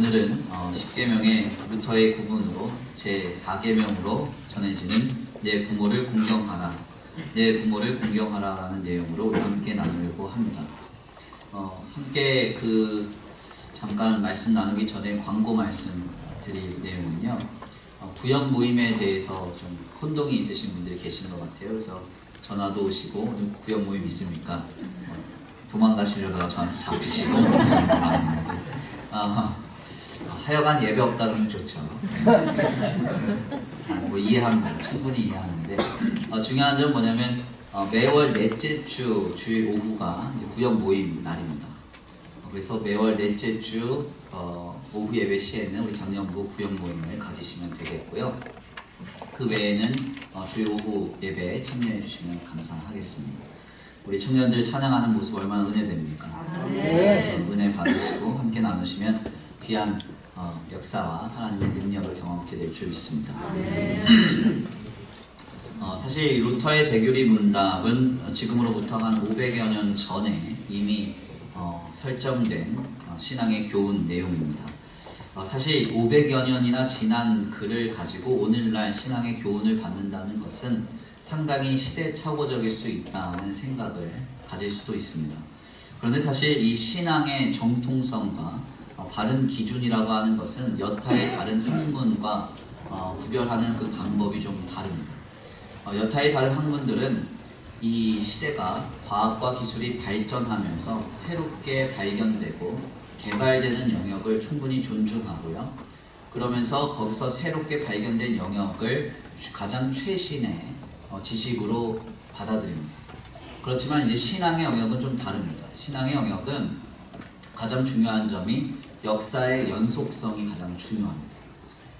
오늘은 10계명의 루터의 구문으로 제4계명으로 전해지는 내 부모를 공경하라, 내 부모를 공경하라라는 내용으로 우리 함께 나누려고 합니다. 함께 잠깐 말씀 나누기 전에 광고 말씀 드릴 내용은요, 부연 모임에 대해서 좀 혼동이 있으신 분들이 계신 것 같아요. 그래서 전화도 오시고 오늘 부연 모임 있습니까? 도망가시려다가 저한테 잡히시고 하여간 예배 없다 그러면 좋죠. 뭐 이해합니다. 충분히 이해하는데 중요한 점은 뭐냐면 매월 넷째 주 주일 오후가 이제 구역 모임 날입니다. 그래서 매월 넷째 주 오후 예배 시에는 우리 작년부 구역 모임을 가지시면 되겠고요. 그 외에는 주일 오후 예배에 참여해 주시면 감사하겠습니다. 우리 청년들 찬양하는 모습 얼마나 은혜됩니까? 그래서 은혜 받으시고 함께 나누시면 귀한 역사와 하나님의 능력을 경험하게 될 줄 믿습니다. 사실 루터의 대교리 문답은 지금으로부터 한 500여 년 전에 이미 설정된 신앙의 교훈 내용입니다. 사실 500여 년이나 지난 글을 가지고 오늘날 신앙의 교훈을 받는다는 것은 상당히 시대착오적일 수 있다는 생각을 가질 수도 있습니다. 그런데 사실 이 신앙의 정통성과 바른 기준이라고 하는 것은 여타의 다른 학문과 구별하는 그 방법이 좀 다릅니다. 여타의 다른 학문들은 이 시대가 과학과 기술이 발전하면서 새롭게 발견되고 개발되는 영역을 충분히 존중하고요. 그러면서 거기서 새롭게 발견된 영역을 가장 최신의 지식으로 받아들입니다. 그렇지만 이제 신앙의 영역은 좀 다릅니다. 신앙의 영역은 가장 중요한 점이 역사의 연속성이 가장 중요합니다.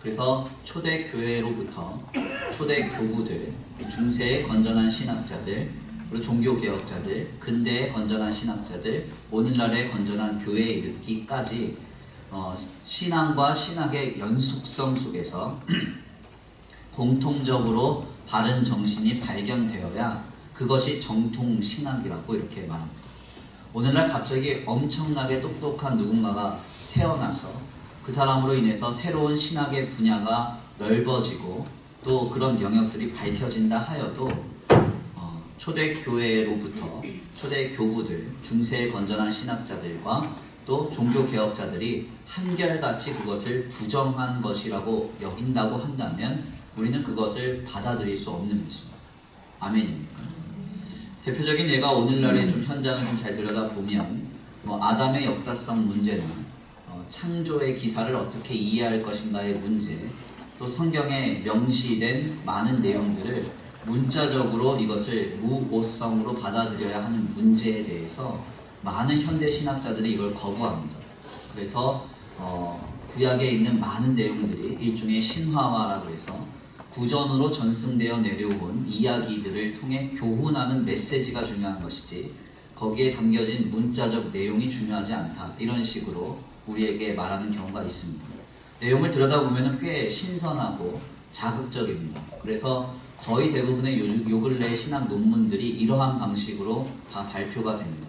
그래서 초대교회로부터 초대교부들, 중세의 건전한 신학자들, 그리고 종교개혁자들, 근대의 건전한 신학자들, 오늘날의 건전한 교회에 이르기까지 신앙과 신학의 연속성 속에서 공통적으로 바른 정신이 발견되어야 그것이 정통신학이라고 이렇게 말합니다. 오늘날 갑자기 엄청나게 똑똑한 누군가가 태어나서 그 사람으로 인해서 새로운 신학의 분야가 넓어지고 또 그런 영역들이 밝혀진다 하여도 초대교회로부터 초대교부들, 중세의 건전한 신학자들과 또 종교개혁자들이 한결같이 그것을 부정한 것이라고 여긴다고 한다면 우리는 그것을 받아들일 수 없는 것입니다. 아멘입니까? 대표적인 예가 오늘날의 좀 현장을 좀 잘 들여다보면 아담의 역사성 문제나 창조의 기사를 어떻게 이해할 것인가의 문제, 또 성경에 명시된 많은 내용들을 문자적으로 이것을 무오성으로 받아들여야 하는 문제에 대해서 많은 현대 신학자들이 이걸 거부합니다. 그래서 구약에 있는 많은 내용들이 일종의 신화화라고 해서 구전으로 전승되어 내려온 이야기들을 통해 교훈하는 메시지가 중요한 것이지 거기에 담겨진 문자적 내용이 중요하지 않다, 이런 식으로 우리에게 말하는 경우가 있습니다. 내용을 들여다보면 꽤 신선하고 자극적입니다. 그래서 거의 대부분의 요 근래 신학 논문들이 이러한 방식으로 다 발표가 됩니다.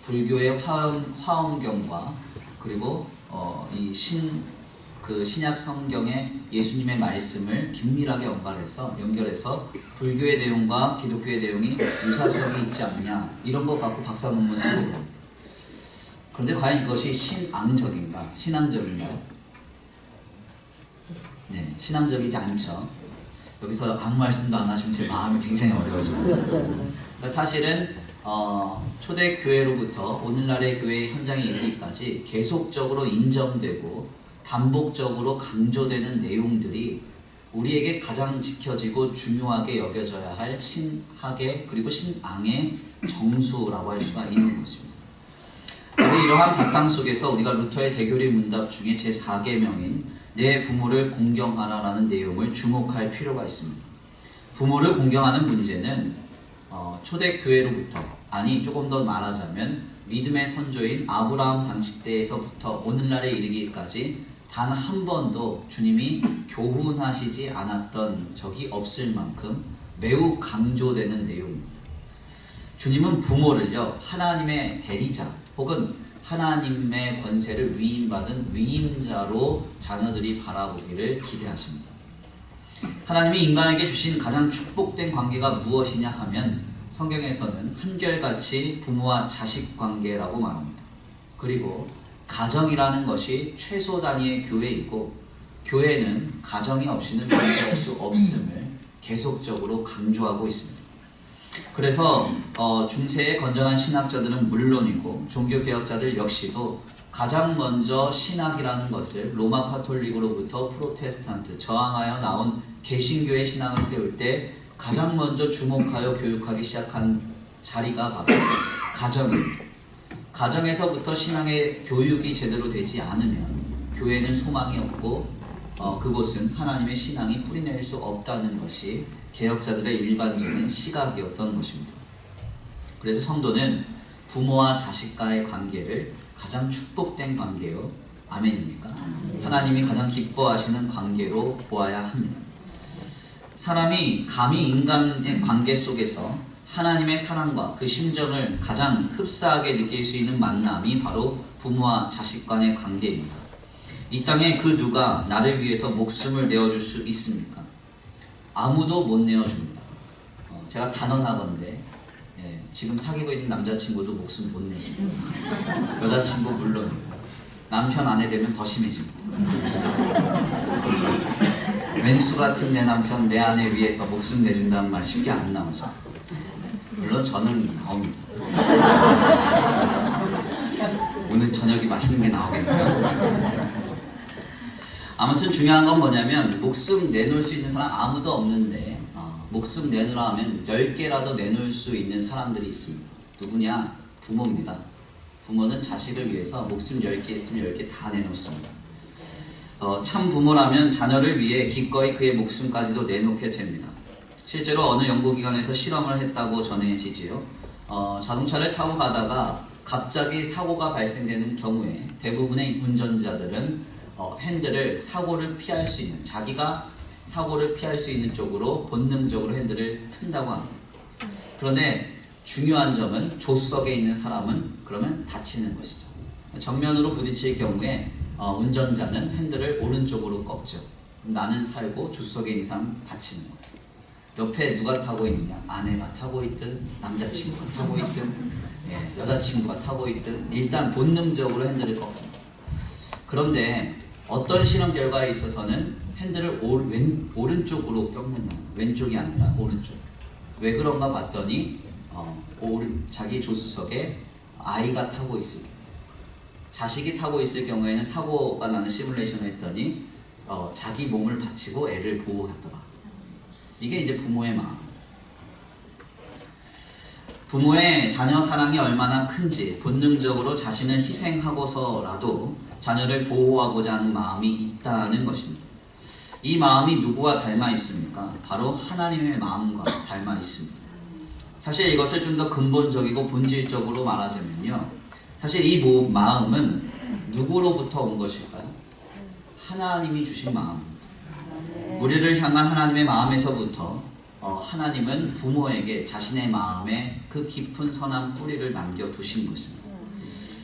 불교의 화엄경과 그리고 이 신약 성경의 예수님의 말씀을 긴밀하게 연결해서 불교의 내용과 기독교의 내용이 유사성이 있지 않냐, 이런 것 갖고 박사 논문 쓰고 그럽니다. 그런데 과연 이것이 신앙적인가? 신앙적인가요? 네, 신앙적이지 않죠. 여기서 아무 말씀도 안 하시면 제 마음이 굉장히 어려워집니다. 그러니까 사실은 초대교회로부터 오늘날의 교회의 현장에 이르기까지 계속적으로 인정되고 반복적으로 강조되는 내용들이 우리에게 가장 지켜지고 중요하게 여겨져야 할 신학의 그리고 신앙의 정수라고 할 수가 있는 것입니다. 이러한 바탕 속에서 우리가 루터의 대교리 문답 중에 제4계명인 내 부모를 공경하라라는 내용을 주목할 필요가 있습니다. 부모를 공경하는 문제는 초대교회로부터, 아니 조금 더 말하자면 믿음의 선조인 아브라함 당시 때에서부터 오늘날에 이르기까지 단 한 번도 주님이 교훈하시지 않았던 적이 없을 만큼 매우 강조되는 내용입니다. 주님은 부모를요, 하나님의 대리자 혹은 하나님의 권세를 위임받은 위임자로 자녀들이 바라보기를 기대하십니다. 하나님이 인간에게 주신 가장 축복된 관계가 무엇이냐 하면 성경에서는 한결같이 부모와 자식 관계라고 말합니다. 그리고 가정이라는 것이 최소 단위의 교회이고 교회는 가정이 없이는 존재할 수 없음을 계속적으로 강조하고 있습니다. 그래서 중세의 건전한 신학자들은 물론이고 종교개혁자들 역시도 가장 먼저 신학이라는 것을 로마 카톨릭으로부터 프로테스탄트 저항하여 나온 개신교의 신앙을 세울 때 가장 먼저 주목하여 교육하기 시작한 자리가 바로 가정입니다. 가정에서부터 신앙의 교육이 제대로 되지 않으면 교회는 소망이 없고 그곳은 하나님의 신앙이 뿌리낼 수 없다는 것이 개혁자들의 일반적인 시각이었던 것입니다. 그래서 성도는 부모와 자식과의 관계를 가장 축복된 관계요, 아멘입니까? 하나님이 가장 기뻐하시는 관계로 보아야 합니다. 사람이 감히 인간의 관계 속에서 하나님의 사랑과 그 심정을 가장 흡사하게 느낄 수 있는 만남이 바로 부모와 자식 간의 관계입니다. 이 땅에 그 누가 나를 위해서 목숨을 내어줄 수 있습니까? 아무도 못 내어줍니다. 제가 단언하건대 지금 사귀고 있는 남자친구도 목숨 못 내줍니다. 여자친구 물론이고 남편 아내 되면 더 심해집니다. 왼수 같은 내 남편 내 아내 위해서 목숨 내준다는 말 쉽게 안 나오죠. 물론 저는 나옵니다. 오늘 저녁이 맛있는 게 나오겠네요. 아무튼 중요한 건 뭐냐면 목숨 내놓을 수 있는 사람 아무도 없는데 목숨 내놓으라 하면 10개라도 내놓을 수 있는 사람들이 있습니다. 누구냐? 부모입니다. 부모는 자식을 위해서 목숨 10개 있으면 10개 다 내놓습니다. 참 부모라면 자녀를 위해 기꺼이 그의 목숨까지도 내놓게 됩니다. 실제로 어느 연구기관에서 실험을 했다고 전해지지요. 자동차를 타고 가다가 갑자기 사고가 발생되는 경우에 대부분의 운전자들은 핸들을 사고를 피할 수 있는, 자기가 사고를 피할 수 있는 쪽으로 본능적으로 핸들을 튼다고 합니다. 그런데 중요한 점은 조수석에 있는 사람은 그러면 다치는 것이죠. 정면으로 부딪힐 경우에 운전자는 핸들을 오른쪽으로 꺾죠. 나는 살고 조수석에 있는 사람은 다치는 거예요. 옆에 누가 타고 있느냐? 아내가 타고 있든 남자친구가 타고 있든 여자친구가 타고 있든 일단 본능적으로 핸들을 꺾습니다. 그런데 어떤 실험 결과에 있어서는 핸들을 오른쪽으로 꺾느냐, 왼쪽이 아니라 오른쪽. 왜 그런가 봤더니 자기 조수석에 아이가 타고 있을 경우, 자식이 타고 있을 경우에는 사고가 나는 시뮬레이션을 했더니 자기 몸을 바치고 애를 보호하더라. 이게 이제 부모의 마음. 부모의 자녀 사랑이 얼마나 큰지 본능적으로 자신을 희생하고서라도 자녀를 보호하고자 하는 마음이 있다는 것입니다. 이 마음이 누구와 닮아 있습니까? 바로 하나님의 마음과 닮아 있습니다. 사실 이것을 좀 더 근본적이고 본질적으로 말하자면요, 사실 이 마음은 누구로부터 온 것일까요? 하나님이 주신 마음입니다. 우리를 향한 하나님의 마음에서부터 하나님은 부모에게 자신의 마음에 그 깊은 선한 뿌리를 남겨두신 것입니다.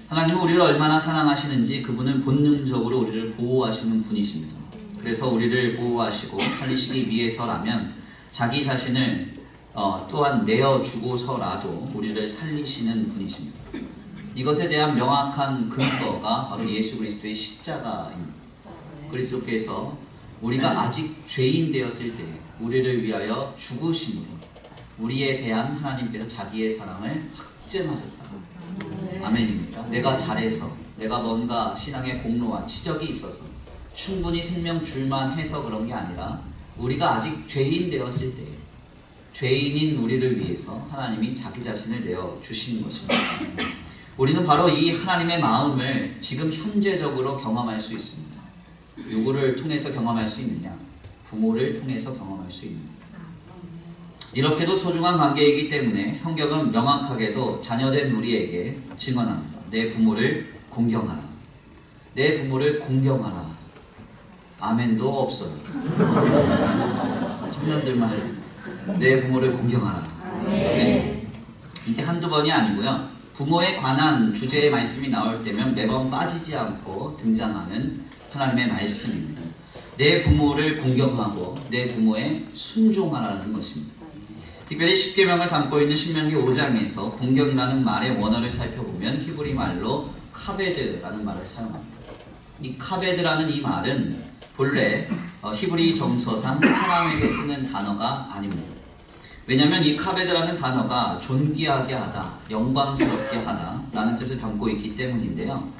하나님은 우리를 얼마나 사랑하시는지 그분은 본능적으로 우리를 보호하시는 분이십니다. 그래서 우리를 보호하시고 살리시기 위해서라면 자기 자신을 또한 내어주고서라도 우리를 살리시는 분이십니다. 이것에 대한 명확한 근거가 바로 예수 그리스도의 십자가입니다. 그리스도께서 우리가 아직 죄인 되었을 때 우리를 위하여 죽으심으로 우리에 대한 하나님께서 자기의 사랑을 확증하셨다. 아멘입니다. 내가 잘해서, 내가 뭔가 신앙의 공로와 치적이 있어서 충분히 생명 줄만 해서 그런 게 아니라 우리가 아직 죄인 되었을 때 죄인인 우리를 위해서 하나님이 자기 자신을 내어주신 것입니다. 우리는 바로 이 하나님의 마음을 지금 현재적으로 경험할 수 있습니다. 누구를 통해서 경험할 수 있느냐? 부모를 통해서 경험할 수 있습니다. 이렇게도 소중한 관계이기 때문에 성경은 명확하게도 자녀된 우리에게 증언합니다. 내 부모를 공경하라. 내 부모를 공경하라. 아멘도 없어요. 청년들만 내 부모를 공경하라. 네. 이게 한두 번이 아니고요. 부모에 관한 주제의 말씀이 나올 때면 매번 빠지지 않고 등장하는 하나님의 말씀입니다. 내 부모를 공경하고 내 부모에 순종하라는 것입니다. 특별히 십계명을 담고 있는 신명기 5장에서 공경이라는 말의 원어를 살펴보면 히브리 말로 카베드라는 말을 사용합니다. 이 카베드라는 이 말은 본래 히브리 정서상 사람에게 쓰는 단어가 아닙니다. 왜냐하면 이 카베드라는 단어가 존귀하게 하다, 영광스럽게 하다 라는 뜻을 담고 있기 때문인데요.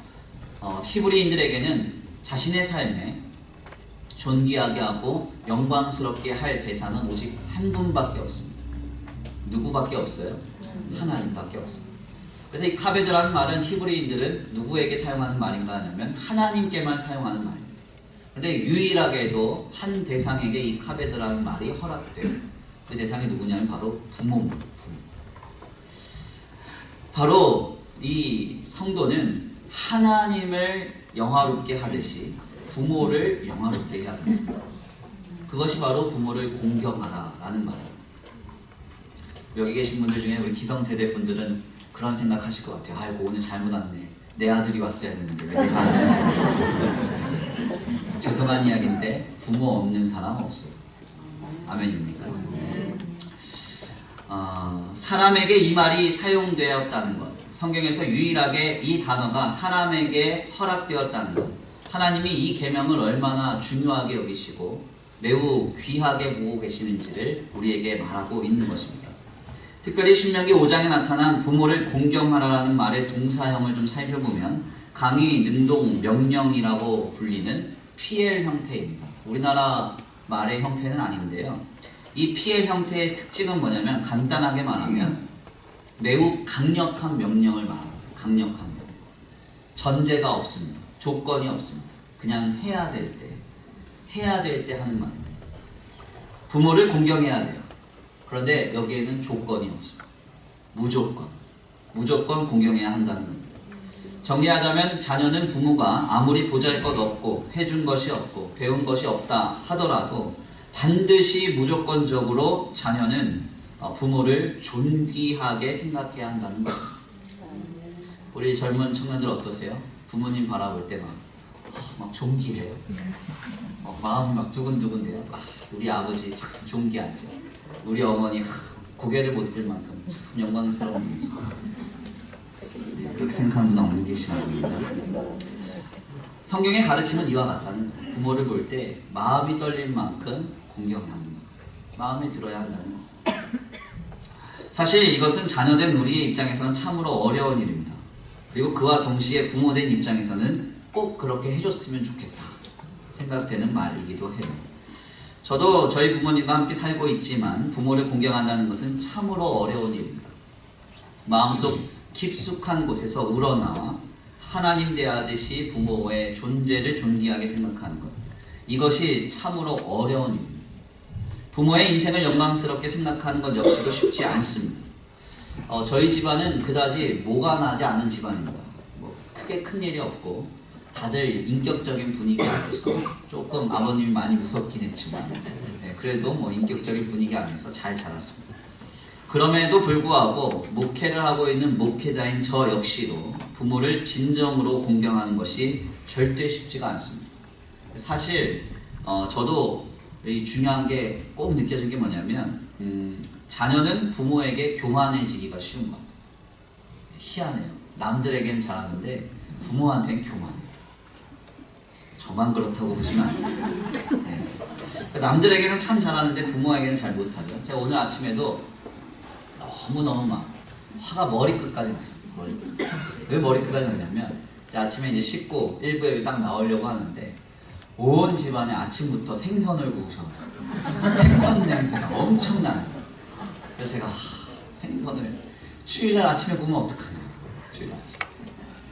히브리인들에게는 자신의 삶에 존귀하게 하고 영광스럽게 할 대상은 오직 한 분밖에 없습니다. 누구밖에 없어요? 하나님밖에 없어요. 그래서 이 카베드라는 말은 히브리인들은 누구에게 사용하는 말인가 하냐면 하나님께만 사용하는 말입니다. 그런데 유일하게도 한 대상에게 이 카베드라는 말이 허락돼요. 그 대상이 누구냐면 바로 부모입니다. 부모. 바로 이 성도는 하나님을 영화롭게 하듯이 부모를 영화롭게 해야 됩니다. 그것이 바로 부모를 공경하라 라는 말입니다. 여기 계신 분들 중에 우리 기성세대 분들은 그런 생각 하실 것 같아요. 아이고 오늘 잘못 왔네. 내 아들이 왔어야 했는데 왜 내가 안 왔냐. 죄송한 이야기인데 부모 없는 사람 없어요. 아멘입니까? 사람에게 이 말이 사용되었다는 것, 성경에서 유일하게 이 단어가 사람에게 허락되었다는 것, 하나님이 이 계명을 얼마나 중요하게 여기시고 매우 귀하게 보고 계시는지를 우리에게 말하고 있는 것입니다. 특별히 신명기 5장에 나타난 부모를 공경하라는 말의 동사형을 좀 살펴보면 강의, 능동, 명령이라고 불리는 PL 형태입니다. 우리나라 말의 형태는 아닌데요. 이 PL 형태의 특징은 뭐냐면 간단하게 말하면 매우 강력한 명령을 말합니다. 강력한 명령. 전제가 없습니다. 조건이 없습니다. 그냥 해야 될 때 하는 말입니다. 부모를 공경해야 돼요. 그런데 여기에는 조건이 없습니다. 무조건 공경해야 한다는 겁니다. 정리하자면 자녀는 부모가 아무리 보잘것없고 해준 것이 없고 배운 것이 없다 하더라도 반드시 무조건적으로 자녀는 부모를 존귀하게 생각해야 한다는 것입니다. 우리 젊은 청년들 어떠세요? 부모님 바라볼 때 막 존귀해요. 마음이 막 두근두근해요. 우리 아버지 참 존귀하지. 우리 어머니 고개를 못 들 만큼 참 영광스러운 분이지. 그렇게 생각하는 분은 없는 계시나 봅니다. 성경의 가르침은 이와 같다는 거예요. 부모를 볼 때 마음이 떨릴 만큼 공경해야 합니다. 마음에 들어야 한다는 거예요. 사실 이것은 자녀된 우리의 입장에서는 참으로 어려운 일입니다. 그리고 그와 동시에 부모된 입장에서는 꼭 그렇게 해줬으면 좋겠다 생각되는 말이기도 해요. 저도 저희 부모님과 함께 살고 있지만 부모를 공경한다는 것은 참으로 어려운 일입니다. 마음속 깊숙한 곳에서 우러나와 하나님 대하듯이 부모의 존재를 존귀하게 생각하는 것, 이것이 참으로 어려운 일입니다. 부모의 인생을 영광스럽게 생각하는 것 역시도 쉽지 않습니다. 저희 집안은 그다지 모가 나지 않은 집안입니다. 크게 큰 일이 없고 다들 인격적인 분위기 안에서 조금 아버님이 많이 무섭긴 했지만 그래도 인격적인 분위기 안에서 잘 자랐습니다. 그럼에도 불구하고 목회를 하고 있는 목회자인 저 역시도 부모를 진정으로 공경하는 것이 절대 쉽지가 않습니다. 사실 저도 중요한 게 꼭 느껴진 게 뭐냐면 자녀는 부모에게 교만해지기가 쉬운 것 같아요. 희한해요. 남들에게는 잘하는데 부모한테는 교만해요. 저만 그렇다고 보시면 안 돼요. 네. 남들에게는 참 잘하는데 부모에게는 잘 못하죠. 제가 오늘 아침에도 너무너무 막 화가 머리끝까지 났어요. 왜 머리끝까지 났냐면 아침에 이제 씻고 일부에 딱 나오려고 하는데 온 집안에 아침부터 생선을 구우셔가지고 생선 냄새가 엄청나는 거예요. 그래서 제가 생선을 주일날 아침에 구우면 어떡하냐. 주일날 아침.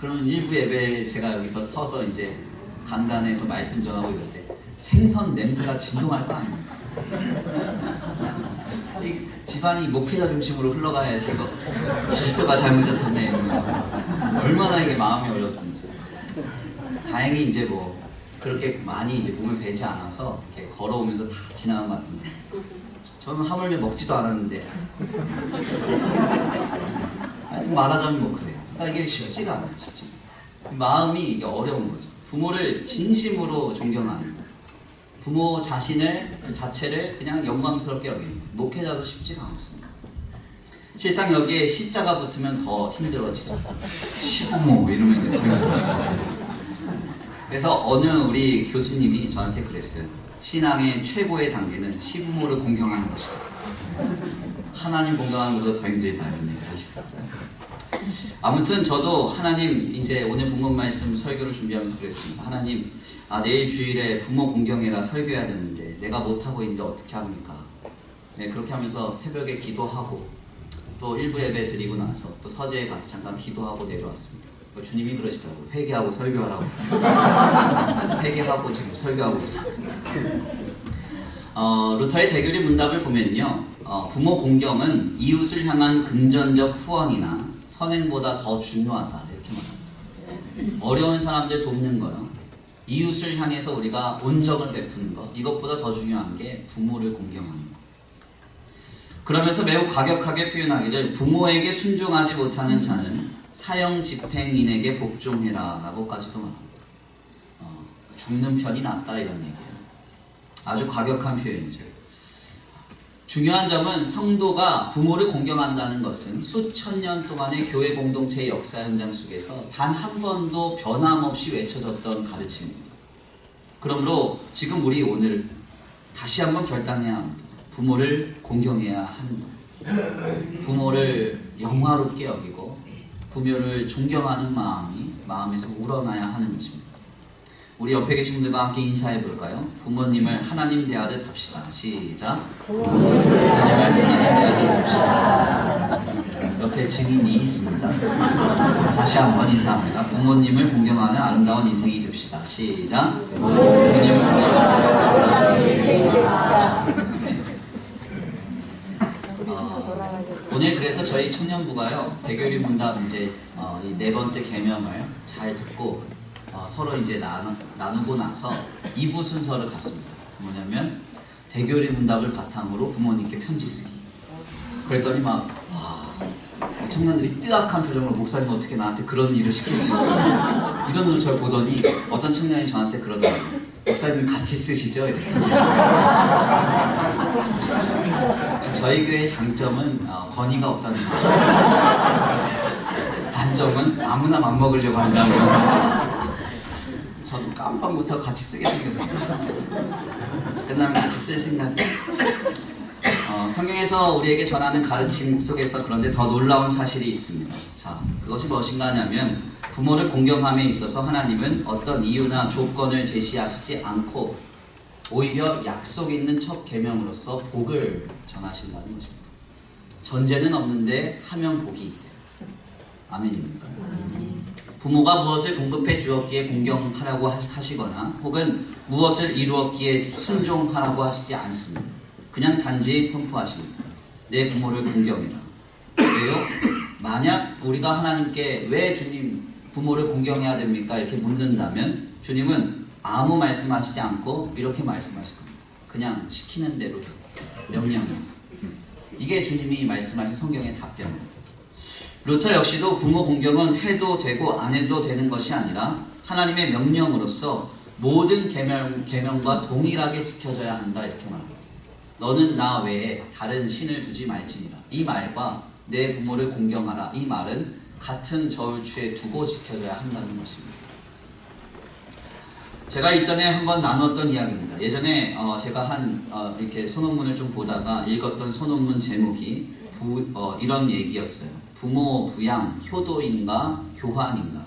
그러면 일부 예배에 제가 여기서 서서 이제 강단에서 말씀 전하고 이럴 때 생선 냄새가 진동할 거 아닙니까? 이 집안이 목회자 중심으로 흘러가야지 이거 질서가 잘못 잡혔네 이러면서 얼마나 이게 마음이 어렵던지. 다행히 이제 그렇게 많이 이제 몸을 베지 않아서 이렇게 걸어오면서 다 지나간 것 같은데 저는 하물며 먹지도 않았는데 하여튼 말하자면 그래요. 그러니까 이게 쉽지가 않아요. 쉽지. 마음이 이게 어려운 거죠. 부모를 진심으로 존경하는 거예요. 부모 자신을 그 자체를 그냥 영광스럽게 여기는 거예요. 목회자도 쉽지가 않습니다. 실상 여기에 시자가 붙으면 더 힘들어지죠. 시부모 이러면 더 힘들어지죠. 그래서 어느 우리 교수님이 저한테 그랬어요. 신앙의 최고의 단계는 시부모를 공경하는 것이다. 하나님 공경하는 것보다 더 힘들다 이런 얘기를 하시더라고요. 아무튼 저도 하나님 이제 오늘 본문 말씀 설교를 준비하면서 그랬습니다. 하나님, 내일 주일에 부모 공경회라 설교해야 되는데 내가 못하고 있는데 어떻게 합니까? 네, 그렇게 하면서 새벽에 기도하고 또 일부 예배 드리고 나서 또 서재에 가서 잠깐 기도하고 내려왔습니다. 주님이 그러시더라고요. 회개하고 설교하라고. 회개하고 지금 설교하고 있습니다. 루터의 대교리 문답을 보면요, 부모 공경은 이웃을 향한 금전적 후원이나 선행보다 더 중요하다 이렇게 말합니다. 어려운 사람들 돕는 거요, 이웃을 향해서 우리가 온정을 베푸는 것, 이것보다 더 중요한 게 부모를 공경하는 것. 그러면서 매우 과격하게 표현하기를 부모에게 순종하지 못하는 자는 사형집행인에게 복종해라 라고까지도 말합니다. 죽는 편이 낫다 이런 얘기예요. 아주 과격한 표현이죠. 중요한 점은 성도가 부모를 공경한다는 것은 수천 년 동안의 교회 공동체의 역사 현장 속에서 단 한 번도 변함없이 외쳐졌던 가르침입니다. 그러므로 지금 우리 오늘 다시 한번 결단해야 합니다. 부모를 공경해야 하는 것. 부모를 영화롭게 여기고 부모를 존경하는 마음이 마음에서 우러나야 하는 것입니다. 우리 옆에 계신 분들과 함께 인사해 볼까요? 부모님을 하나님 대하듯 합시다. 시작. 부모님을 하나님 대하듯 합시다. 옆에 증인이 있습니다. 다시 한번 인사합니다. 부모님을 공경하는 아름다운 인생이 됩시다. 시작. 부모님을 공경하는 인생이 됩시다. 오늘 그래서 저희 청년부가요, 대교리 문답 이제 이 네 번째 계명을 잘 듣고 서로 이제 나누고 나서 2부 순서를 갔습니다. 뭐냐면 대교리 문답을 바탕으로 부모님께 편지 쓰기. 그랬더니 막 청년들이 뜨악한 표정으로 목사님 어떻게 나한테 그런 일을 시킬 수 있어요? 이런 눈을 저를 보더니 어떤 청년이 저한테 그러더라고요. 목사님 같이 쓰시죠? 이렇게. 저희 교회의 장점은 권위가 없다는 것이에요. 단점은 아무나 맘먹으려고 한다는 거. 저도 깜빡 못하고 같이 쓰게 생겼습니다. 끝나면 같이 쓸 생각이에요. 성경에서 우리에게 전하는 가르침 속에서 그런데 더 놀라운 사실이 있습니다. 자, 그것이 무엇인가 하냐면 부모를 공경함에 있어서 하나님은 어떤 이유나 조건을 제시하시지 않고 오히려 약속 있는 첫 계명으로서 복을 전하신다는 것입니다. 전제는 없는데 하면 복이 있대요. 아멘입니까? 부모가 무엇을 공급해 주었기에 공경하라고 하시거나 혹은 무엇을 이루었기에 순종하라고 하시지 않습니다. 그냥 단지 선포하십니다. 내 부모를 공경해라. 왜요? 만약 우리가 하나님께 왜 주님 부모를 공경해야 됩니까? 이렇게 묻는다면 주님은 아무 말씀하시지 않고 이렇게 말씀하실 겁니다. 그냥 시키는 대로 명령이요. 이게 주님이 말씀하신 성경의 답변입니다. 루터 역시도 부모 공경은 해도 되고 안 해도 되는 것이 아니라 하나님의 명령으로서 모든 계명과 동일하게 지켜져야 한다 이렇게 말합니다. 너는 나 외에 다른 신을 두지 말지니라. 이 말과 내 부모를 공경하라. 이 말은 같은 저울추에 두고 지켜져야 한다는 것입니다. 제가 이전에 한번 나눴던 이야기입니다. 예전에 제가 이렇게 소논문을 좀 보다가 읽었던 소논문 제목이 이런 얘기였어요. 부모 부양, 효도인가 교환인가.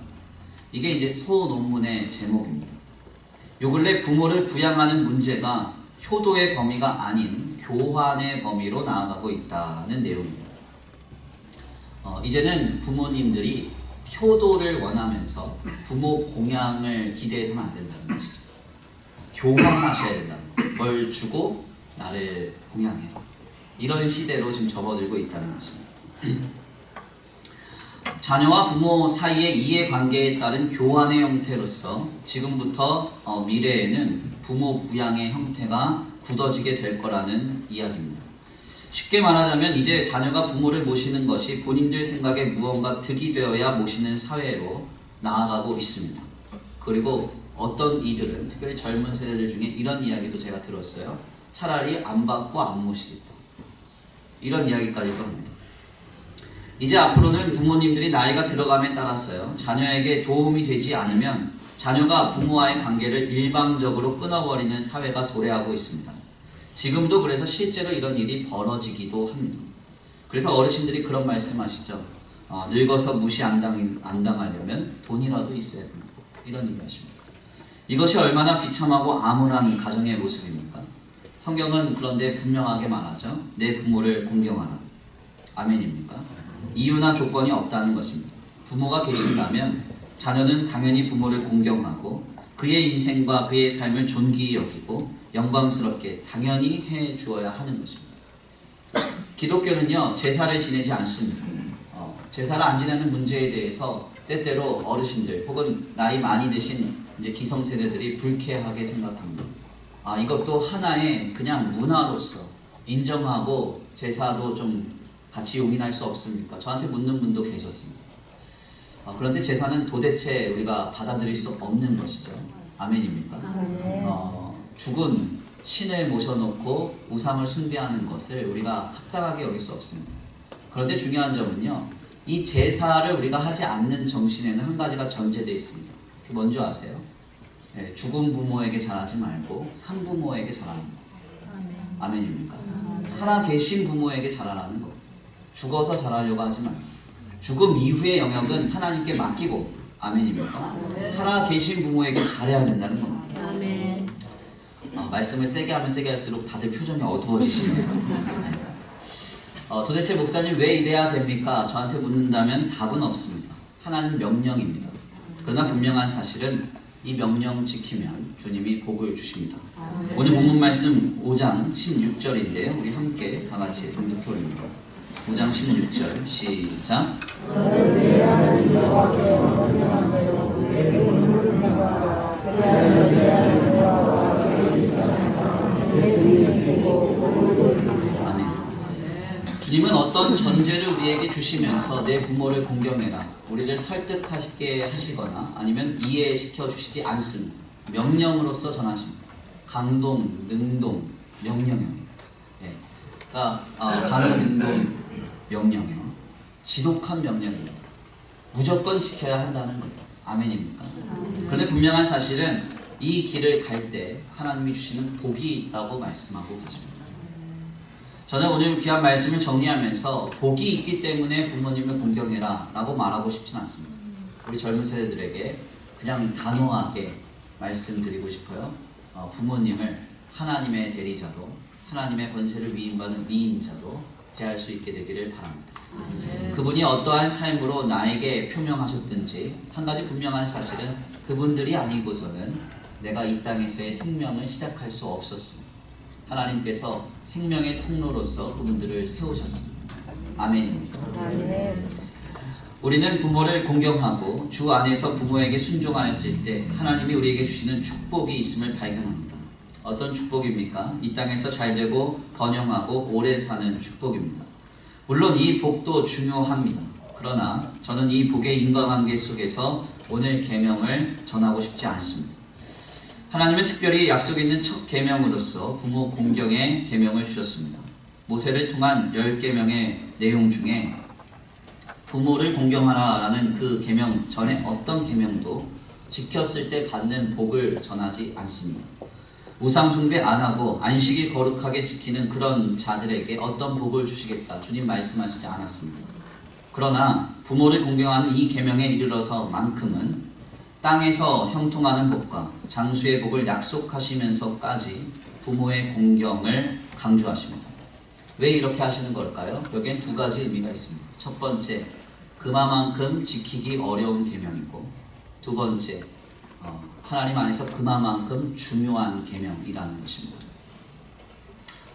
이게 이제 소논문의 제목입니다. 요 근래 부모를 부양하는 문제가 효도의 범위가 아닌 교환의 범위로 나아가고 있다는 내용입니다. 이제는 부모님들이 효도를 원하면서 부모 공양을 기대해서는 안 된다는 것이죠. 교환하셔야 된다는 거예요. 뭘 주고 나를 공양해라. 이런 시대로 지금 접어들고 있다는 것입니다. 자녀와 부모 사이의 이해관계에 따른 교환의 형태로서 지금부터 미래에는 부모 부양의 형태가 굳어지게 될 거라는 이야기입니다. 쉽게 말하자면 이제 자녀가 부모를 모시는 것이 본인들 생각에 무언가 득이 되어야 모시는 사회로 나아가고 있습니다. 그리고 어떤 이들은 특별히 젊은 세대들 중에 이런 이야기도 제가 들었어요. 차라리 안 받고 안 모시겠다. 이런 이야기까지도 합니다. 이제 앞으로는 부모님들이 나이가 들어감에 따라서요, 자녀에게 도움이 되지 않으면 자녀가 부모와의 관계를 일방적으로 끊어버리는 사회가 도래하고 있습니다. 지금도 그래서 실제로 이런 일이 벌어지기도 합니다. 그래서 어르신들이 그런 말씀하시죠. 늙어서 무시 안 당하려면 돈이라도 있어야 된다. 이런 얘기 하십니다. 이것이 얼마나 비참하고 암울한 가정의 모습입니까? 성경은 그런데 분명하게 말하죠. 내 부모를 공경하라. 아멘입니까? 이유나 조건이 없다는 것입니다. 부모가 계신다면 자녀는 당연히 부모를 공경하고 그의 인생과 그의 삶을 존귀히 여기고 영광스럽게 당연히 해 주어야 하는 것입니다. 기독교는요, 제사를 지내지 않습니다. 제사를 안 지내는 문제에 대해서 때때로 어르신들 혹은 나이 많이 드신 이제 기성세대들이 불쾌하게 생각합니다. 이것도 하나의 그냥 문화로서 인정하고 제사도 좀 같이 용인할 수 없습니까? 저한테 묻는 분도 계셨습니다. 그런데 제사는 도대체 우리가 받아들일 수 없는 것이죠. 아멘입니까? 죽은 신을 모셔놓고 우상을 숭배하는 것을 우리가 합당하게 여길 수 없습니다. 그런데 중요한 점은요, 이 제사를 우리가 하지 않는 정신에는 한 가지가 전제되어 있습니다. 그게 뭔지 아세요? 죽은 부모에게 잘하지 말고 산 부모에게 잘하는 것. 아멘입니까? 살아계신 부모에게 잘하라는 것. 죽어서 잘하려고 하지 말고 죽음 이후의 영역은 하나님께 맡기고, 아멘입니까? 살아계신 부모에게 잘해야 된다는 겁니다. 아멘. 말씀을 세게 하면 세게 할수록 다들 표정이 어두워지시네요. 도대체 목사님 왜 이래야 됩니까? 저한테 묻는다면 답은 없습니다. 하나는 명령입니다. 그러나 분명한 사실은 이 명령 지키면 주님이 복을 주십니다. 오늘 본문 말씀 5장 16절인데요. 우리 함께 다 같이 동독해 올립니다. 5장 16절 시작. 주님은 어떤 전제를 우리에게 주시면서 내 부모를 공경해라, 우리를 설득하시게 하시거나 아니면 이해시켜 주시지 않습니다. 명령으로서 전하십니다. 강동, 능동, 명령입니다. 그러니까 강동, 능동, 명령이요. 지독한 명령입니다. 무조건 지켜야 한다는 거죠. 아멘입니까? 그런데 분명한 사실은 이 길을 갈 때 하나님이 주시는 복이 있다고 말씀하고 계십니다. 저는 오늘 귀한 말씀을 정리하면서 복이 있기 때문에 부모님을 공경해라 라고 말하고 싶진 않습니다. 우리 젊은 세대들에게 그냥 단호하게 말씀드리고 싶어요. 부모님을 하나님의 대리자도 하나님의 권세를 위임받은 위임자도 대할 수 있게 되기를 바랍니다. 그분이 어떠한 삶으로 나에게 표명하셨든지 한 가지 분명한 사실은 그분들이 아니고서는 내가 이 땅에서의 생명을 시작할 수 없었습니다. 하나님께서 생명의 통로로서 그분들을 세우셨습니다. 아멘입니다. 아멘. 우리는 부모를 공경하고 주 안에서 부모에게 순종하였을 때 하나님이 우리에게 주시는 축복이 있음을 발견합니다. 어떤 축복입니까? 이 땅에서 잘되고 번영하고 오래 사는 축복입니다. 물론 이 복도 중요합니다. 그러나 저는 이 복의 인과관계 속에서 오늘 계명을 전하고 싶지 않습니다. 하나님은 특별히 약속 있는 첫 계명으로서 부모 공경의 계명을 주셨습니다. 모세를 통한 10계명의 내용 중에 부모를 공경하라 라는 그 계명 전에 어떤 계명도 지켰을 때 받는 복을 전하지 않습니다. 우상 숭배 안 하고 안식일 거룩하게 지키는 그런 자들에게 어떤 복을 주시겠다 주님 말씀하시지 않았습니다. 그러나 부모를 공경하는 이 계명에 이르러서만큼은 땅에서 형통하는 복과 장수의 복을 약속하시면서까지 부모의 공경을 강조하십니다. 왜 이렇게 하시는 걸까요? 여기엔 두 가지 의미가 있습니다. 첫 번째, 그만큼 지키기 어려운 계명이고, 두 번째, 하나님 안에서 그만큼 중요한 계명이라는 것입니다.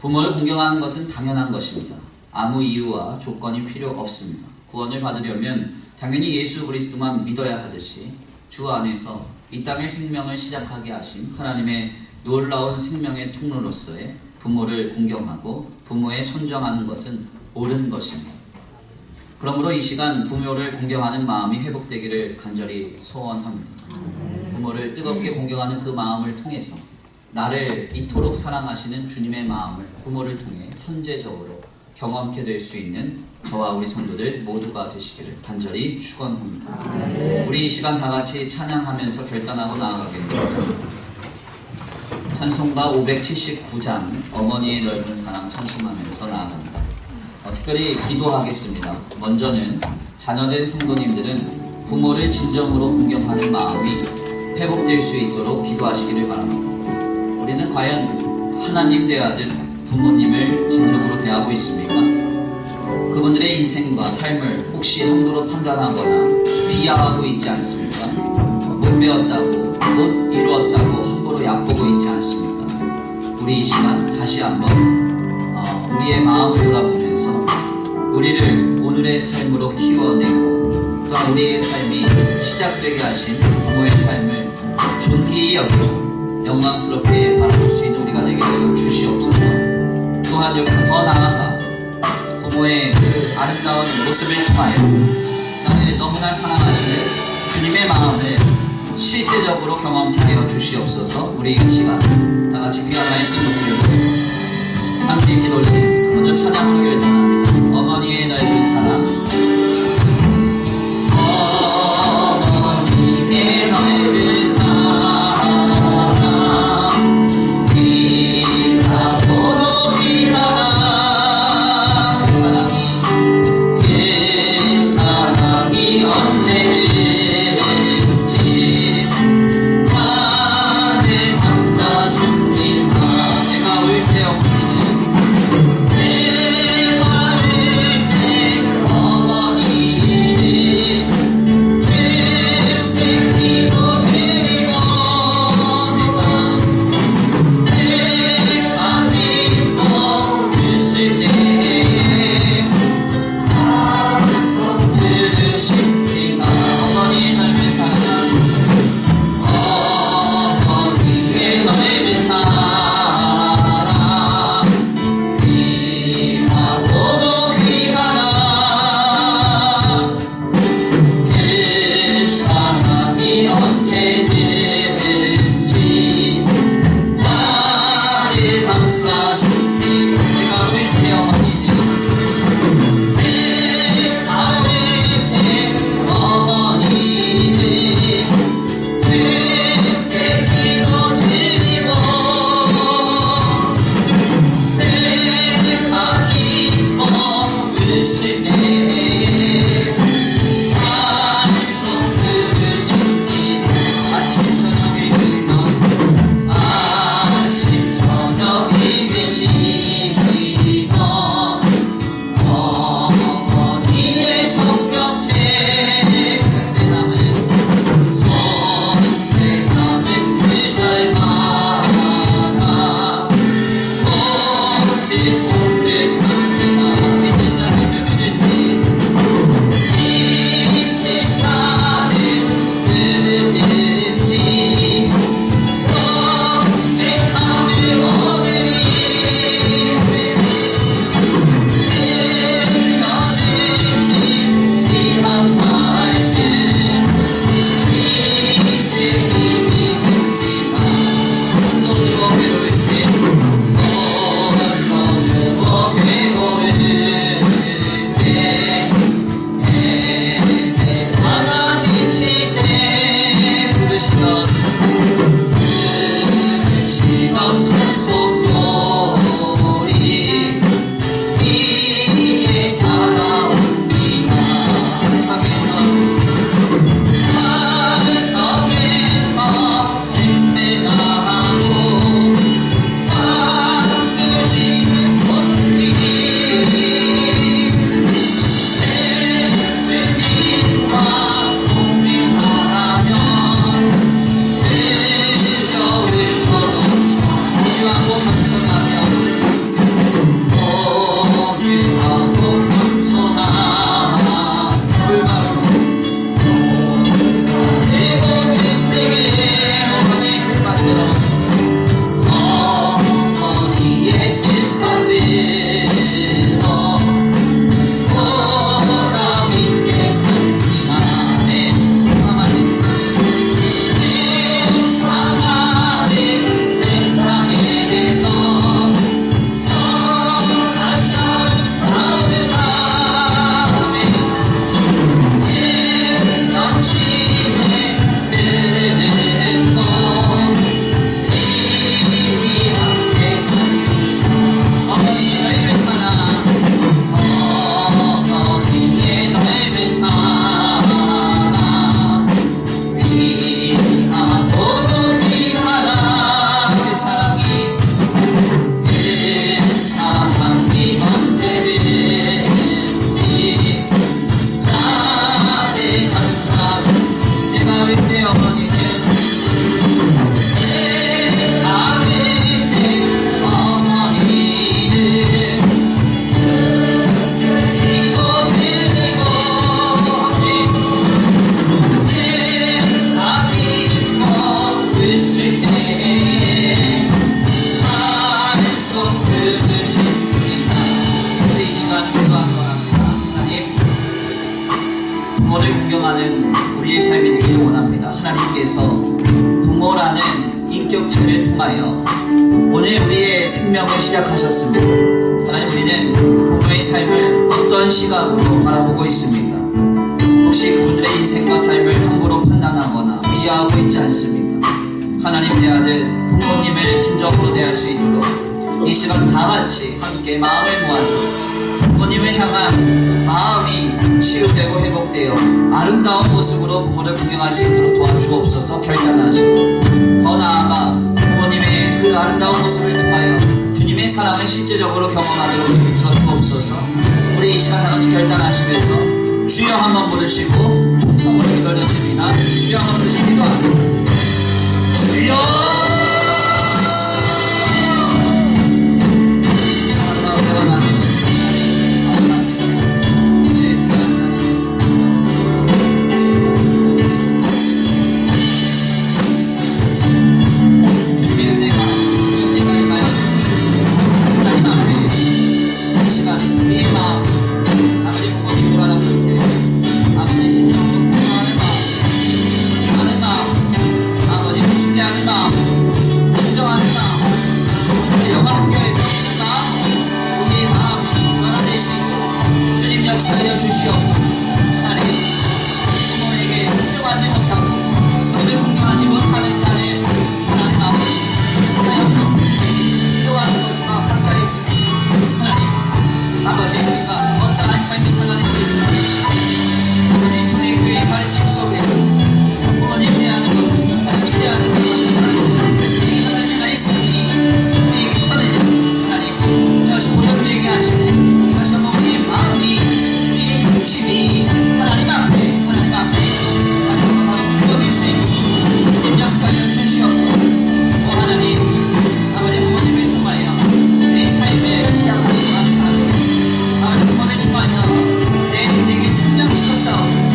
부모를 공경하는 것은 당연한 것입니다. 아무 이유와 조건이 필요 없습니다. 구원을 받으려면 당연히 예수 그리스도만 믿어야 하듯이 주 안에서 이 땅의 생명을 시작하게 하신 하나님의 놀라운 생명의 통로로서의 부모를 공경하고 부모에 손정하는 것은 옳은 것입니다. 그러므로 이 시간 부모를 공경하는 마음이 회복되기를 간절히 소원합니다. 부모를 뜨겁게 공경하는 그 마음을 통해서 나를 이토록 사랑하시는 주님의 마음을 부모를 통해 현재적으로 경험케 될 수 있는 저와 우리 성도들 모두가 되시기를 간절히 축원합니다. 우리 이 시간 다 같이 찬양하면서 결단하고 나아가겠습니다. 찬송가 579장 어머니의 넓은 사랑 찬송하면서 나아갑니다. 특별히 기도하겠습니다. 먼저는 자녀된 성도님들은 부모를 진정으로 공경하는 마음이 회복될 수 있도록 기도하시기를 바랍니다. 우리는 과연 하나님 대하듯 부모님을 진정으로 대하고 있습니까? 그분들의 인생과 삶을 혹시 함부로 판단하거나 비하하고 있지 않습니까? 못 배웠다고, 못 이루었다고 함부로 얕보고 있지 않습니까? 우리 이 시간 다시 한번 우리의 마음을 돌아보면서 우리를 오늘의 삶으로 키워내고 또한 우리의 삶이 시작되게 하신 부모의 삶을 존귀히 여기고 영광스럽게 바라볼 수 있는 우리가 되게 되어 주시옵소서. 또한 여기서 더 나아가 부모의 그 아름다운 모습을 통하여 나를 너무나 사랑하시는 주님의 마음을 실제적으로 경험케 하여 주시옵소서. 우리 이 시간 다같이 귀한 말씀 듣고 함께 기도 올려드립니다. 먼저 찬양으로 결단합니다. 어머니의 넓은 사랑, 어머니의 넓은 사랑, 길하고도 귀한 사랑이, 그 사랑이 언제든지 나를 감싸줍니다. 내가 올 때 없이 내가 올 때 우리의 삶이 되기를 원합니다. 하나님께서 부모라는 인격체를 통하여 오늘 우리의 생명을 시작하셨습니다. 하나님, 우리는 부모의 삶을 어떤 시각으로 바라보고 있습니까? 혹시 그분들의 인생과 삶을 함부로 판단하거나 비하하고 있지 않습니까? 하나님 내 아들 부모님을 진정으로 대할 수 있도록 이 시간 다 같이 함께 마음을 모아서 부모님을 향한 마음이 치유되고 회복되어 아름다운 모습으로 부모를 구경할 수 있도록 도와주옵소서. 결단하시고 더 나아가 부모님의 그 아름다운 모습을 통하여 주님의 사랑을 실제적으로 경험하도록 이끌어 주옵소서. 우리 이 시간 다 같이 결단하시면서 주여 한번 부르시고 성령을 기도드립니다. 주여 한번 부르시고 기도합니다. 주여 역사하여 주시옵소서. 하나님, 부모에게 존경하지 못하고 너를 존경하지 못하는 자를 하나님 아버지 하나님 필요한 것과 가까이 있습니다. 하나님 아버지, 우리가 어떠한 삶이 살아내고 있습니다. 우리 초대교회의 가르침 속에 부모님 대하는 것은 하나님 대하는 것은 하나님과 있으니 우리에게 전해집니다. 하나님 다시 모독되게 하시고 다시 한번 우리의 마음이 중심이 하나님 앞에 다시 한번 바로 세워질 수 있고 역사하여 주시옵소서. 하나님 아버지 부모님을 통하여 내 삶을 시작하는 감사합니다. 아버지 부모님을 통하여 내게 생명 주셨사옵니다.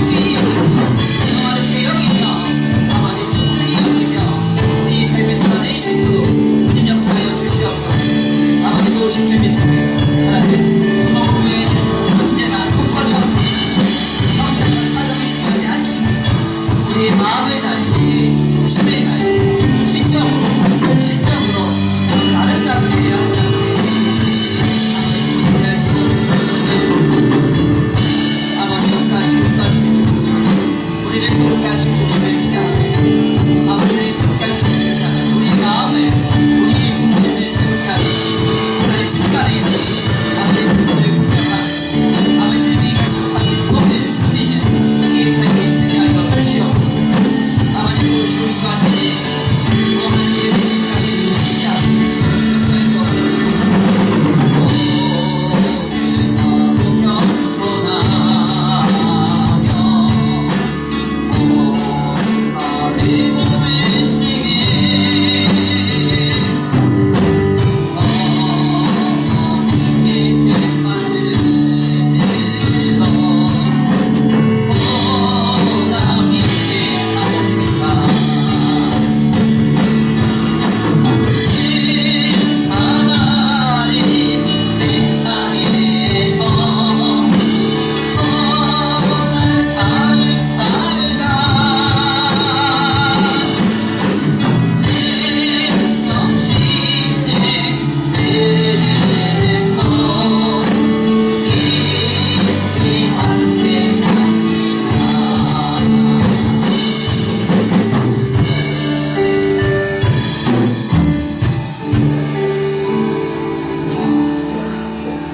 우리 그동안의 대역이며 아버지 충분히 여기며 네 삶을 살아낼 수 있도록 주님 역사하여 주시옵소서. 아버지 도우실 줄 믿습니다. 하나님 부모 후에 언제나 조건이 없습니다. 성장과 사정이 중요하지 않습니다. 우리의 마음을 다하지 중심을 다하지 신적으로 아름답게 해야 한다고 아버지 역사하시고 도와주시옵소서. 우리를 새롭게 하실 주님을 기대하며 아버지를 새롭게 하실 주님을 기대하며 우리의 마음을 우리의 중심을 새롭게 하시고 하나님 주님 안에 있어서 아버지의 부모를 구경하며 아버지님이 약속하신 모든 우리는 우리의 삶이 되게 하여 주시옵소서. 아버지 도우시고 인도하시니 부모님의 생각이 기대하며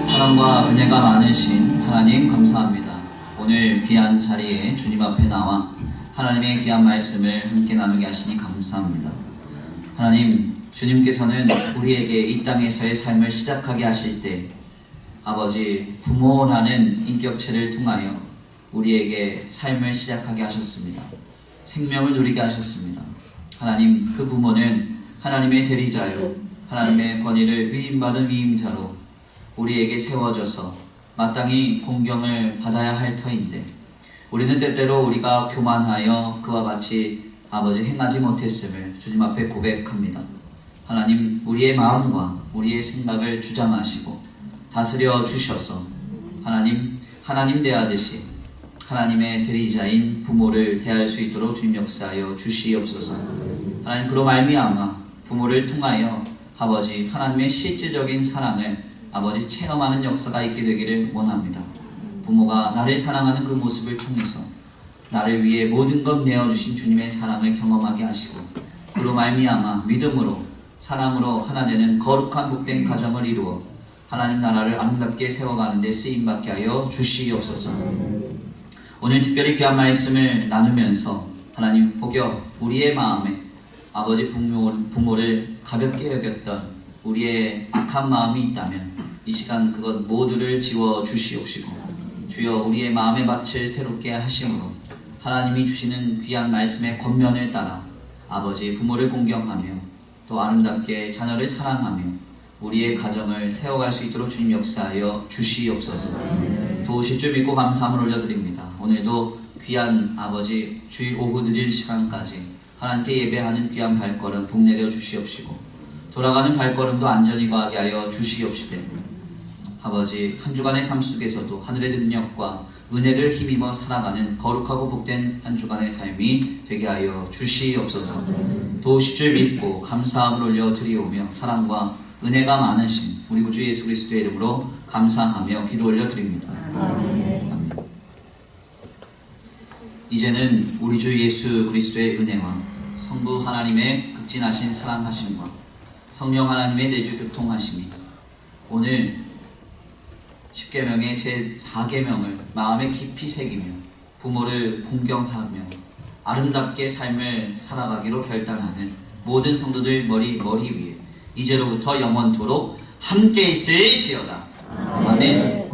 사랑과 은혜가 많으신 하나님 감사합니다. 오늘 귀한 자리에 주님 앞에 나와 하나님의 귀한 말씀을 함께 나누게 하시니 감사합니다. 하나님, 주님께서는 우리에게 이 땅에서의 삶을 시작하게 하실 때 아버지 부모라는 인격체를 통하여 우리에게 삶을 시작하게 하셨습니다. 생명을 누리게 하셨습니다. 하나님, 그 부모는 하나님의 대리자요 하나님의 권위를 위임받은 위임자로 우리에게 세워져서 마땅히 공경을 받아야 할 터인데 우리는 때때로 우리가 교만하여 그와 같이 아버지 행하지 못했음을 주님 앞에 고백합니다. 하나님, 우리의 마음과 우리의 생각을 주장하시고 다스려 주셔서 하나님 대하듯이 하나님의 대리자인 부모를 대할 수 있도록 주님 역사하여 주시옵소서. 하나님, 그로 말미암아 부모를 통하여 아버지 하나님의 실제적인 사랑을 아버지 체험하는 역사가 있게 되기를 원합니다. 부모가 나를 사랑하는 그 모습을 통해서 나를 위해 모든 것 내어주신 주님의 사랑을 경험하게 하시고, 그로 말미암아 믿음으로 사랑으로 하나 되는 거룩한 복된 가정을 이루어 하나님 나라를 아름답게 세워가는 데 쓰임받게 하여 주시옵소서. 오늘 특별히 귀한 말씀을 나누면서 하나님, 혹여 우리의 마음에 아버지 부모를 가볍게 여겼던 우리의 악한 마음이 있다면 이 시간 그것 모두를 지워 주시옵시고, 주여 우리의 마음의 밭을 새롭게 하심으로 하나님이 주시는 귀한 말씀의 권면을 따라 아버지 부모를 공경하며 또 아름답게 자녀를 사랑하며 우리의 가정을 세워갈 수 있도록 주님 역사하여 주시옵소서. 도우실 줄 믿고 감사함을 올려드립니다. 오늘도 귀한 아버지 주일 오후 늦은 시간까지 하나님께 예배하는 귀한 발걸음 복내려 주시옵시고, 돌아가는 발걸음도 안전히 가게 하여 주시옵시되, 아버지 한 주간의 삶 속에서도 하늘의 능력과 은혜를 힘입어 살아가는 거룩하고 복된 한 주간의 삶이 되게 하여 주시옵소서. 도우실 줄 믿고 감사함을 올려드리오며 사랑과 은혜가 많으신 우리 구주 예수 그리스도의 이름으로 감사하며 기도 올려드립니다. 아멘. 이제는 우리 주 예수 그리스도의 은혜와 성부 하나님의 극진하신 사랑하심과 성령 하나님의 내주 교통하심이 오늘 10계명의 제4계명을 마음에 깊이 새기며 부모를 공경하며 아름답게 삶을 살아가기로 결단하는 모든 성도들 머리 위에 이제로부터 영원토록 함께 있을지어다. 아멘.